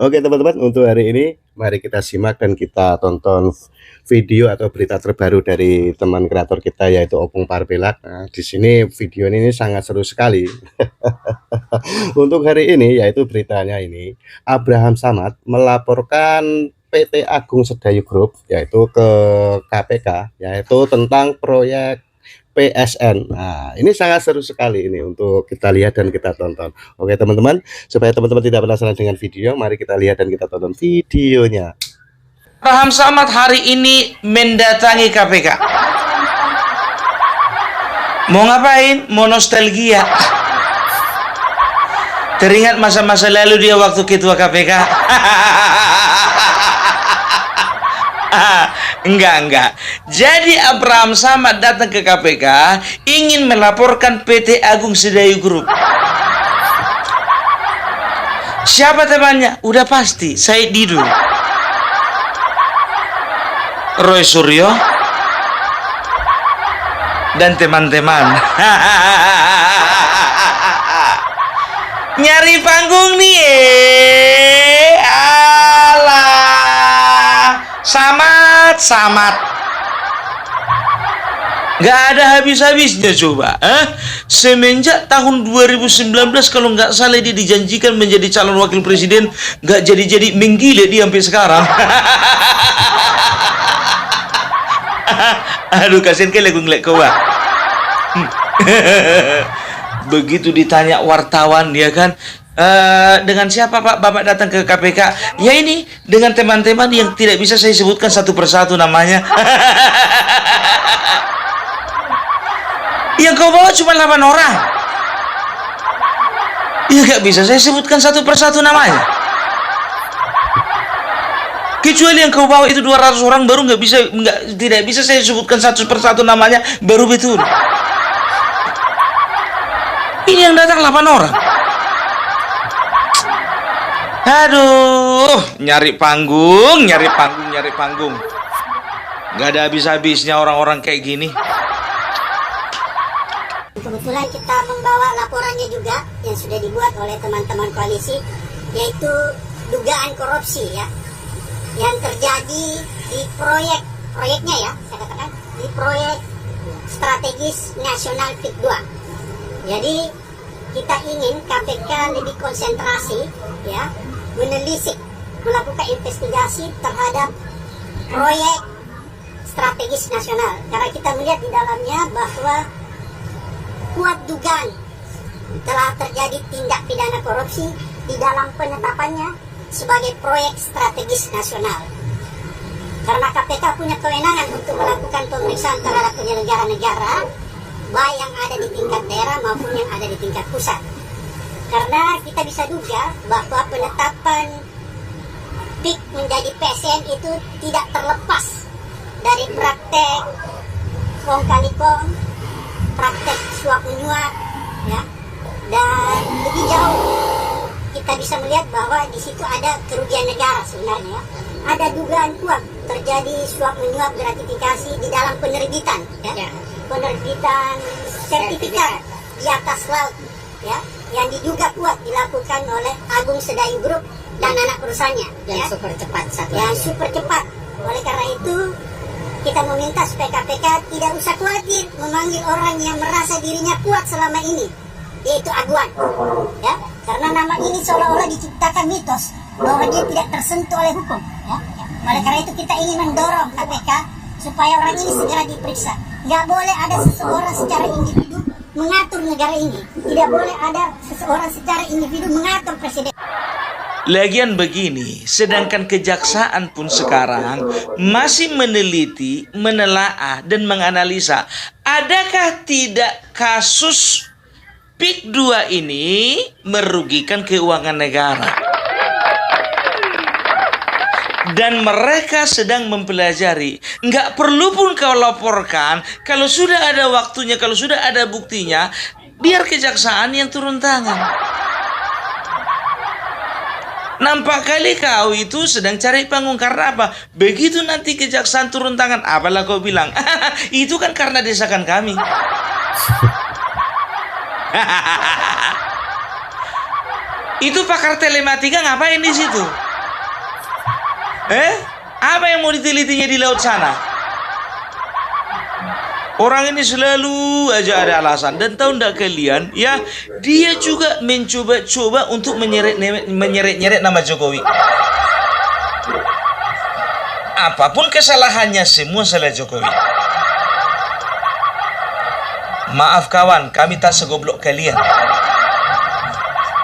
Oke teman-teman, untuk hari ini mari kita simak dan kita tonton video atau berita terbaru dari teman kreator kita yaitu Opung Parpelak. Nah, di sini video ini sangat seru sekali. Untuk hari ini yaitu beritanya ini, Abraham Samad melaporkan PT Agung Sedayu Group yaitu ke KPK yaitu tentang proyek PSN. Nah, ini sangat seru sekali ini untuk kita lihat dan kita tonton. Oke, teman-teman, supaya teman-teman tidak penasaran dengan video, mari kita lihat dan kita tonton videonya. Abraham Samad hari ini mendatangi KPK. Mau ngapain? Mau nostalgia. Teringat masa-masa lalu dia waktu ketua KPK. Enggak. Jadi Abraham Samad datang ke KPK ingin melaporkan PT Agung Sedayu Group. Siapa temannya? Udah pasti, Said Didu, Roy Suryo, dan teman-teman. Nyari panggung nih, alah, Samad. Gak ada habis-habisnya coba. Semenjak tahun 2019 kalau nggak salah dia dijanjikan menjadi calon wakil presiden, nggak jadi menggile dia sampai sekarang. Aduh, kasihan kayak lagu ngelek kau. Begitu ditanya wartawan dia kan, dengan siapa Pak Bapak datang ke KPK? Ya ini dengan teman-teman yang tidak bisa saya sebutkan satu persatu namanya. Yang kau bawa cuma 8 orang. Ya gak bisa saya sebutkan satu persatu namanya. Kecuali yang kau bawa itu 200 orang baru tidak bisa saya sebutkan satu persatu namanya, baru betul. Ini yang datang 8 orang. Aduh, nyari panggung. Gak ada habis-habisnya orang-orang kayak gini. Kebetulan kita membawa laporannya juga yang sudah dibuat oleh teman-teman koalisi, yaitu dugaan korupsi ya yang terjadi di proyeknya ya, saya katakan di proyek strategis nasional PIK 2. Jadi kita ingin KPK lebih konsentrasi ya, menelisik, melakukan investigasi terhadap proyek strategis nasional, karena kita melihat di dalamnya bahwa kuat dugaan telah terjadi tindak pidana korupsi di dalam penetapannya sebagai proyek strategis nasional. Karena KPK punya kewenangan untuk melakukan pemeriksaan terhadap penyelenggara negara, baik yang ada di tingkat daerah maupun yang ada di tingkat pusat. Karena kita bisa duga bahwa penetapan PIK menjadi PSN itu tidak terlepas dari praktek kong kali kong, praktek suap menyuap ya, dan lebih jauh kita bisa melihat bahwa di situ ada kerugian negara sebenarnya ya. Ada dugaan kuat terjadi suap menyuap gratifikasi di dalam penerbitan ya. Penerbitan sertifikat di atas laut ya, yang diduga kuat dilakukan oleh Agung Sedayu Group dan anak perusahaannya yang super cepat. Oleh karena itu kita meminta supaya KPK tidak usah khawatir memanggil orang yang merasa dirinya kuat selama ini, yaitu aguan, ya. Karena nama ini seolah-olah diciptakan mitos bahwa dia tidak tersentuh oleh hukum, ya. Oleh karena itu kita ingin mendorong KPK supaya orang ini segera diperiksa. Nggak boleh ada seseorang secara individu mengatur negara ini. Tidak boleh ada seseorang secara individu mengatur presiden. Lagian begini, sedangkan kejaksaan pun sekarang masih meneliti, menelaah, dan menganalisa adakah tidak kasus PIK 2 ini merugikan keuangan negara. Dan mereka sedang mempelajari. Nggak perlu pun kau laporkan, kalau sudah ada waktunya, kalau sudah ada buktinya, biar kejaksaan yang turun tangan. Nampak kali kau itu sedang cari panggung. Karena apa? Begitu nanti kejaksaan turun tangan, apalah kau bilang? Itu kan karena desakan kami. Itu pakar telematika ngapain di situ? Apa yang mau ditelitinya di laut sana? Orang ini selalu aja ada alasan. Dan tahu ndak kalian, ya, dia juga mencoba-coba untuk menyeret-nyeret nama Jokowi. Apapun kesalahannya, semua salah Jokowi. Maaf kawan, kami tak segoblok kalian.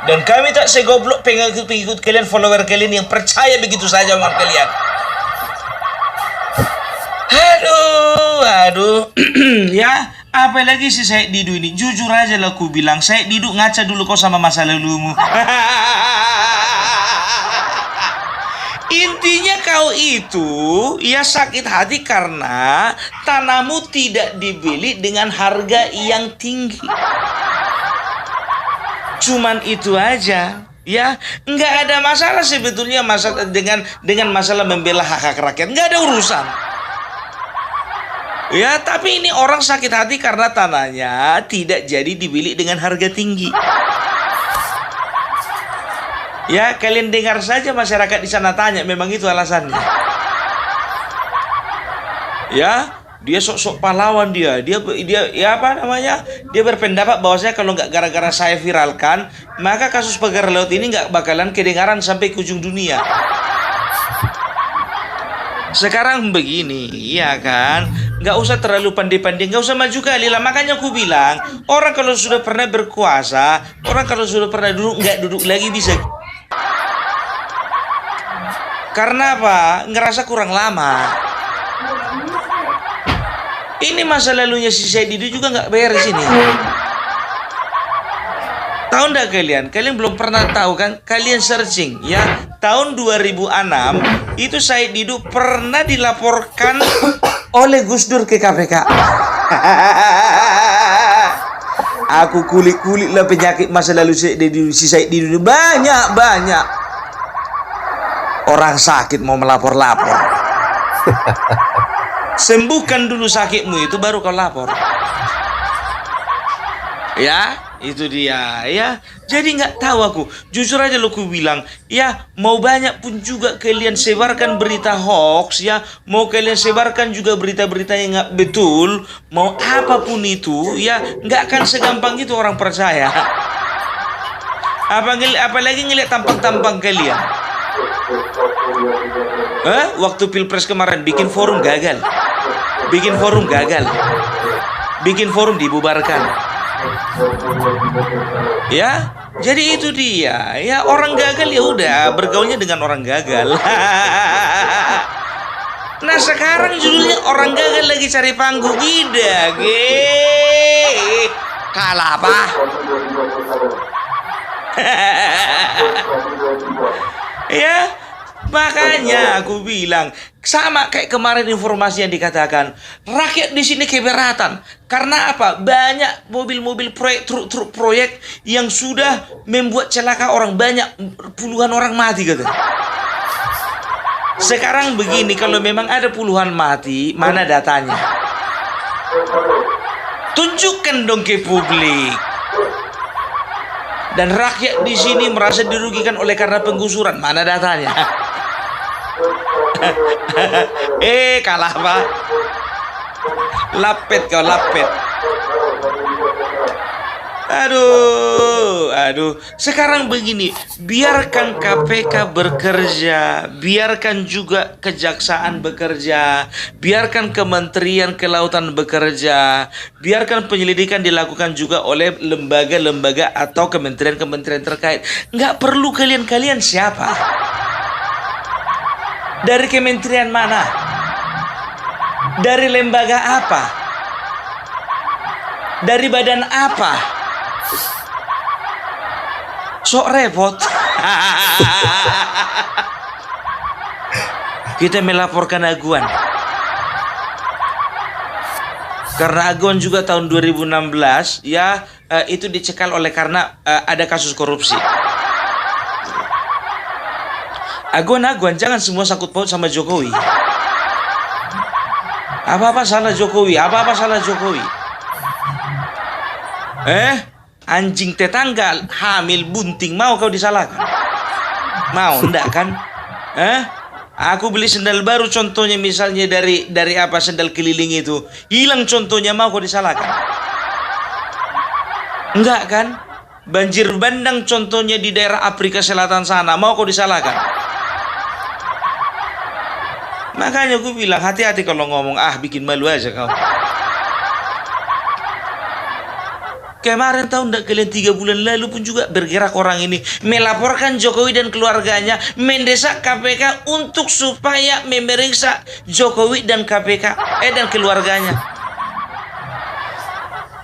Dan kami tak segoblok pengikut kalian, follower kalian yang percaya begitu saja dengan kalian. Aduh, ya, apalagi si Said Didu ini. Jujur aja lah aku bilang, Said Didu ngaca dulu kau sama masa lalumu. Intinya kau itu ya sakit hati karena tanahmu tidak dibeli dengan harga yang tinggi. Cuman itu aja. Ya, nggak ada masalah sebetulnya dengan masalah membela hak-hak rakyat, nggak ada urusan. Ya, tapi ini orang sakit hati karena tanahnya tidak jadi dibeli dengan harga tinggi. Ya, kalian dengar saja masyarakat di sana tanya, memang itu alasannya. Ya, dia sok-sok pahlawan dia ya apa namanya? Dia berpendapat bahwasanya kalau nggak gara-gara saya viralkan, maka kasus pagar laut ini nggak bakalan kedengaran sampai ke ujung dunia. Sekarang begini, ya kan? Nggak usah terlalu pandai-pandai, nggak usah maju kali lah. Makanya aku bilang, orang kalau sudah pernah berkuasa, orang kalau sudah pernah duduk, nggak duduk lagi bisa. Karena apa? Ngerasa kurang lama. Ini masa lalunya si Said Didu juga nggak beres ini. Tahu nggak kalian? Kalian belum pernah tahu kan? Kalian searching ya. Tahun 2006 itu Said Didu pernah dilaporkan oleh Gus Dur ke KPK. Aku kulik-kulik lah penyakit masa lalu si Said Didu. Banyak. Orang sakit mau melapor-lapor. Sembuhkan dulu sakitmu itu baru kau lapor. Ya, itu dia ya. Jadi nggak tahu aku. Jujur aja lo ku bilang, ya mau banyak pun juga kalian sebarkan berita hoax ya, mau kalian sebarkan juga berita-berita yang nggak betul, mau apapun itu ya, nggak akan segampang itu orang percaya. Apalagi ngeliat tampang-tampang kalian. Waktu pilpres kemarin bikin forum gagal. Bikin forum dibubarkan. Ya, jadi itu dia. Ya, orang gagal ya udah bergaulnya dengan orang gagal. Nah, sekarang judulnya orang gagal lagi cari panggung ida. Kalah apa? Ya, makanya aku bilang sama kayak kemarin informasi yang dikatakan rakyat di sini keberatan karena apa? Banyak mobil-mobil proyek, truk-truk proyek yang sudah membuat celaka orang, banyak puluhan orang mati kata. Sekarang begini, kalau memang ada puluhan mati, mana datanya? Tunjukkan dong ke publik. Dan rakyat di sini merasa dirugikan oleh karena penggusuran. Mana datanya? Kalah pak. Lapet kau, lapet. Aduh. Sekarang begini, biarkan KPK bekerja, biarkan juga Kejaksaan bekerja, biarkan Kementerian Kelautan bekerja, biarkan penyelidikan dilakukan juga oleh lembaga-lembaga atau kementerian-kementerian terkait. Nggak perlu kalian siapa? Dari kementerian mana? Dari lembaga apa? Dari badan apa? Sok repot. Kita melaporkan aguan. Karena aguan juga tahun 2016 ya itu dicekal oleh karena ada kasus korupsi. Aguan jangan semua sangkut paut sama Jokowi. Apa-apa salah Jokowi. anjing tetangga hamil bunting, mau kau disalahkan? Mau enggak kan? Aku beli sendal baru contohnya misalnya dari apa sendal keliling itu, hilang contohnya, mau kau disalahkan? Enggak kan? Banjir bandang contohnya di daerah Afrika Selatan sana, mau kau disalahkan? Makanya aku bilang hati-hati kalau ngomong, bikin malu aja kau. Kemarin tahu enggak kalian 3 bulan lalu pun juga bergerak orang ini melaporkan Jokowi dan keluarganya, mendesak KPK untuk supaya memeriksa Jokowi dan KPK dan keluarganya.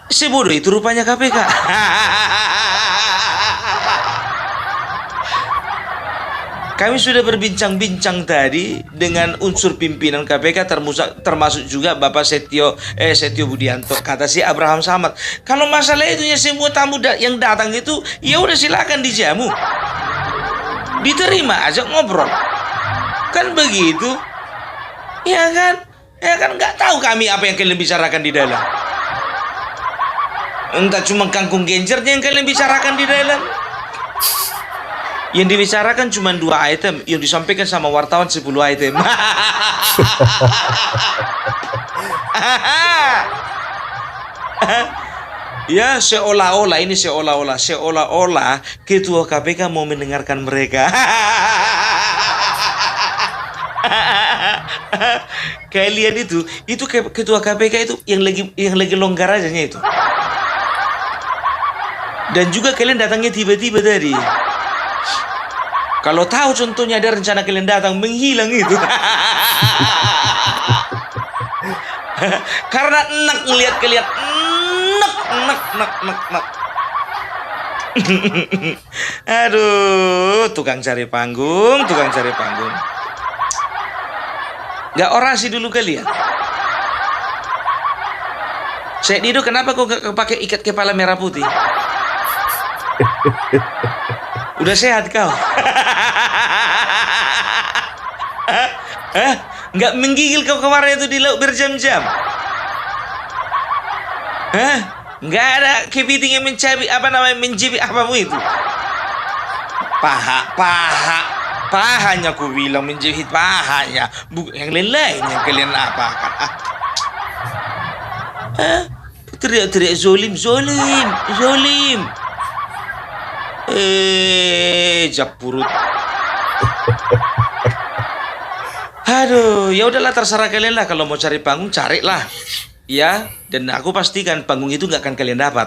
Sebodoh itu rupanya KPK. Kami sudah berbincang-bincang tadi dengan unsur pimpinan KPK, termasuk juga Bapak Setio Budianto. Kata si Abraham Samad, kalau masalah itu ya semua tamu yang datang itu ya udah silakan dijamu, diterima aja ngobrol, kan begitu, ya kan nggak tahu kami apa yang kalian bicarakan di dalam. Entah cuma kangkung genjernya yang kalian bicarakan di dalam. Yang dibicarakan cuma 2 item, yang disampaikan sama wartawan 10 item. Ya seolah-olah ketua KPK mau mendengarkan mereka. Kalian itu ketua KPK itu yang lagi longgar aja itu. Dan juga kalian datangnya tiba-tiba tadi. Kalau tahu contohnya ada rencana kalian datang, menghilang itu. Karena enak ngelihat kalian, enak. Aduh, tukang cari panggung. Gak orasi dulu kalian. Syekh Dido, kenapa kau gak pakai ikat kepala merah putih? Udah sehat kau? Nggak menggigil kau kemarin itu di laut berjam-jam? Nggak ada kepiting yang mencibik apamu itu? Pahanya aku bilang menjahit pahanya, bukan yang lain yang kalian apakan. Teriak-teriak zolim. Japurut. Aduh, ya udahlah, terserah kalian lah. Kalau mau cari panggung, carilah. Ya, dan aku pastikan panggung itu nggak akan kalian dapat.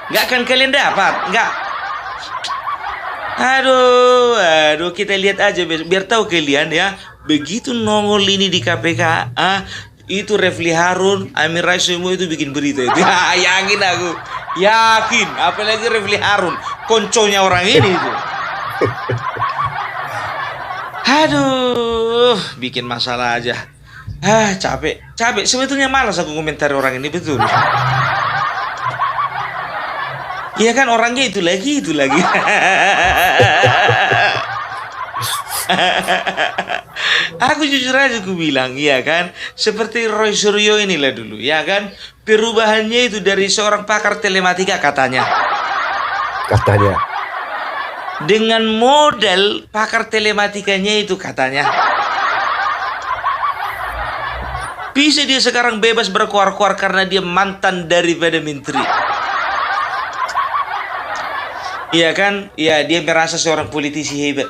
Nggak akan kalian dapat, nggak. Aduh, kita lihat aja biar tahu kalian ya. Begitu nongol ini di KPK, itu Refli Harun, Amin Rais semua itu bikin berita itu. Yakin, apalagi Refli Harun, konconya orang ini itu. Aduh, bikin masalah aja. Capek. Sebetulnya malas aku komentari orang ini, betul. Iya kan, orangnya itu lagi. Aku jujur aja aku bilang, iya kan, seperti Roy Suryo inilah dulu, ya kan, perubahannya itu dari seorang pakar telematika katanya, dengan modal pakar telematikanya itu katanya, bisa dia sekarang bebas berkuar-kuar karena dia mantan daripada menteri. Iya kan, ya dia merasa seorang politisi hebat.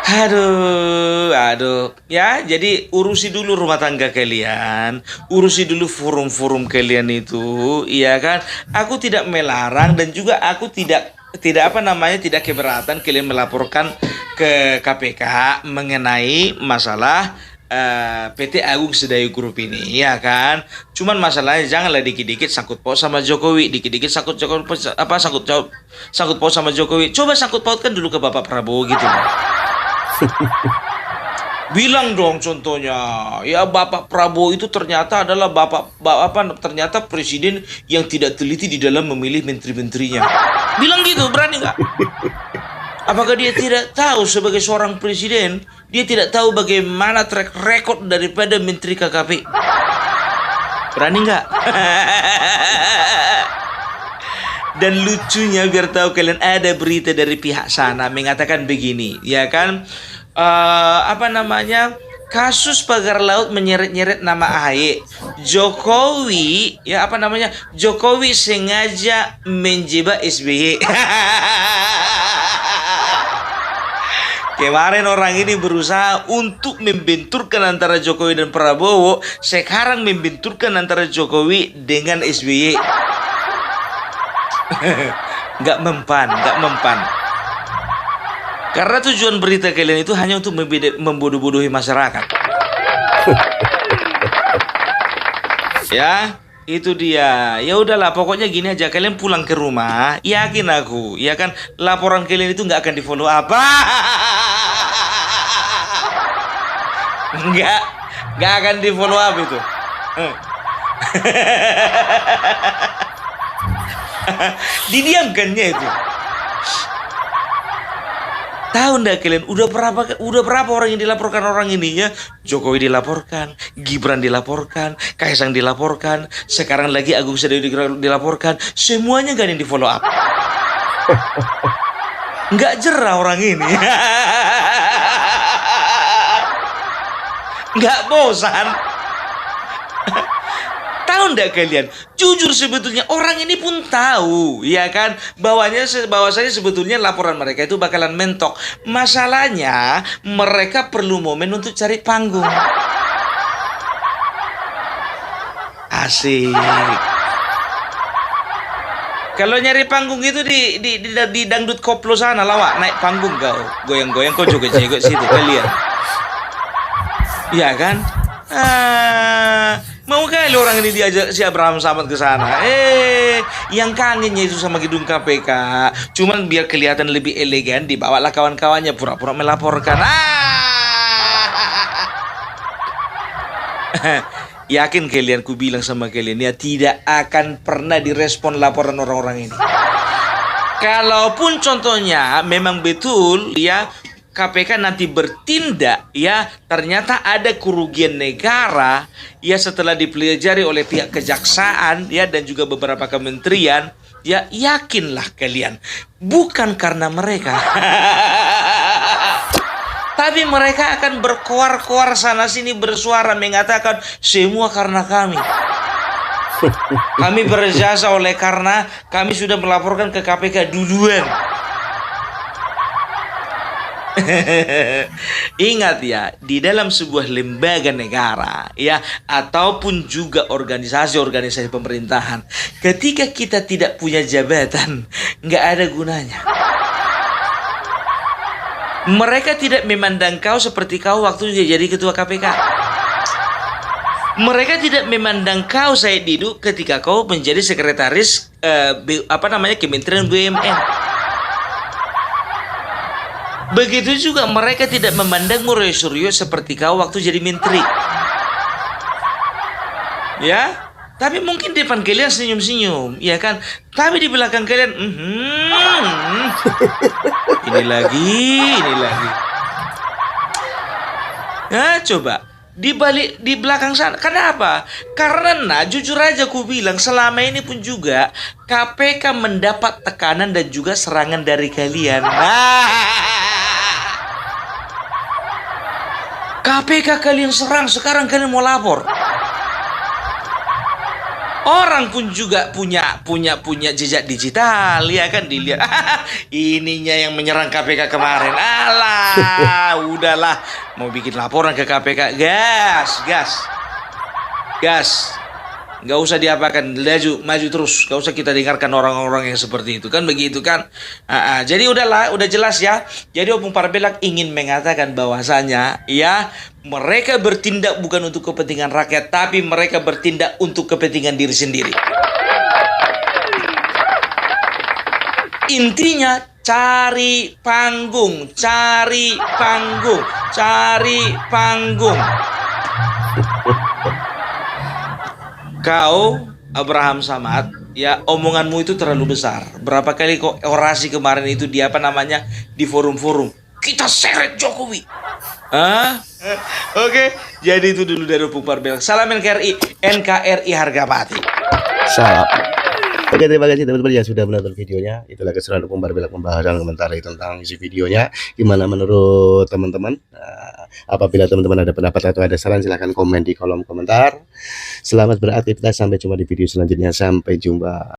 Aduh. Ya, jadi urusi dulu rumah tangga kalian, urusi dulu forum-forum kalian itu, iya kan? Aku tidak melarang dan juga aku tidak keberatan kalian melaporkan ke KPK mengenai masalah PT Agung Sedayu Group ini, ya kan? Cuman masalahnya janganlah dikit-dikit sangkut paut sama Jokowi, dikit-dikit sangkut paut sama Jokowi. Coba sangkut pautkan dulu ke Bapak Prabowo gitu. Bilang dong contohnya, ya Bapak Prabowo itu ternyata adalah ternyata presiden yang tidak teliti di dalam memilih menteri-menterinya. Bilang gitu, berani nggak? Apakah dia tidak tahu sebagai seorang presiden, dia tidak tahu bagaimana track record daripada menteri KKP? Berani nggak? Dan lucunya biar tahu kalian, ada berita dari pihak sana mengatakan begini, ya kan? Apa namanya? Kasus pagar laut menyeret-nyeret nama AHY. Jokowi, ya apa namanya? Jokowi sengaja menjebak SBY. Kemarin orang ini berusaha untuk membenturkan antara Jokowi dan Prabowo, sekarang membenturkan antara Jokowi dengan SBY. Nggak mempan. Karena tujuan berita kalian itu hanya untuk membodoh-bodohi masyarakat. Ya, itu dia. Ya udahlah, pokoknya gini aja, kalian pulang ke rumah, yakin aku, ya kan, laporan kalian itu nggak akan di follow up. Nggak akan di follow up itu. Didiamkannya itu. Tahu ndak kalian, udah berapa orang yang dilaporkan orang ini ya? Jokowi dilaporkan, Gibran dilaporkan, Kaisang dilaporkan, sekarang lagi Agung Sedayu dilaporkan, semuanya gak ada yang di follow up. Nggak jerah orang ini. Nggak bosan. Tahu ndak kalian? Jujur sebetulnya orang ini pun tahu, ya kan, bahwasanya sebetulnya laporan mereka itu bakalan mentok. Masalahnya mereka perlu momen untuk cari panggung. Asik. Kalau nyari panggung itu di dangdut koplo sana, lawak naik panggung kau, goyang-goyang kau joget-joget situ kalian. Iya kan? Mau kali orang ini diajak si Abraham Samad ke sana. Yang kangennya itu sama gedung KPK. Cuman biar kelihatan lebih elegan, dibawalah kawan-kawannya pura-pura melaporkan. Yakin kalian, ku bilang sama kalian ya, tidak akan pernah direspon laporan orang-orang ini. Kalaupun contohnya memang betul ya, KPK nanti bertindak ya, ternyata ada kerugian negara ya setelah dipelajari oleh pihak kejaksaan ya dan juga beberapa kementerian, ya yakinlah kalian, bukan karena mereka. Tapi mereka akan berkoar-koar sana sini, bersuara mengatakan semua karena kami. Kami berjasa oleh karena kami sudah melaporkan ke KPK duluan. Ingat ya, di dalam sebuah lembaga negara ya, ataupun juga organisasi-organisasi pemerintahan, ketika kita tidak punya jabatan, nggak ada gunanya. Mereka tidak memandang kau seperti kau waktu jadi ketua KPK. Mereka tidak memandang kau, Said Didu, ketika kau menjadi sekretaris Kementerian BUMN. Begitu juga mereka tidak memandangmu Roy Suryo seperti kau waktu jadi menteri. Ya, tapi mungkin di depan kalian senyum-senyum, ya kan? Tapi di belakang kalian, ini lagi. Nah, coba di belakang sana. Kenapa? Karena jujur aja ku bilang, selama ini pun juga KPK mendapat tekanan dan juga serangan dari kalian. KPK kalian serang, sekarang kalian mau lapor. Orang pun juga punya jejak digital, ya kan, dilihat. Ininya yang menyerang KPK kemarin. Alah, udahlah, mau bikin laporan ke KPK, gas. Nggak usah diapakan, maju terus. Nggak usah kita dengarkan orang-orang yang seperti itu, kan begitu kan. Jadi udah jelas ya. Jadi Opung Parbelak ingin mengatakan bahwasanya ya, mereka bertindak bukan untuk kepentingan rakyat, tapi mereka bertindak untuk kepentingan diri sendiri. Intinya cari panggung. Kau, Abraham Samad, ya omonganmu itu terlalu besar. Berapa kali kok orasi kemarin itu di forum-forum. Kita seret Jokowi. Ah, oke. Jadi itu dulu dari Opung Parbelak. Salam NKRI harga mati. Salam. Oke, terima kasih teman-teman yang sudah menonton videonya. Itulah keseruan Opung Parbelak membahas dan komentari tentang isi videonya. Gimana menurut teman-teman? Nah, apabila teman-teman ada pendapat atau ada saran, silahkan komen di kolom komentar. Selamat beraktivitas, sampai jumpa di video selanjutnya. Sampai jumpa.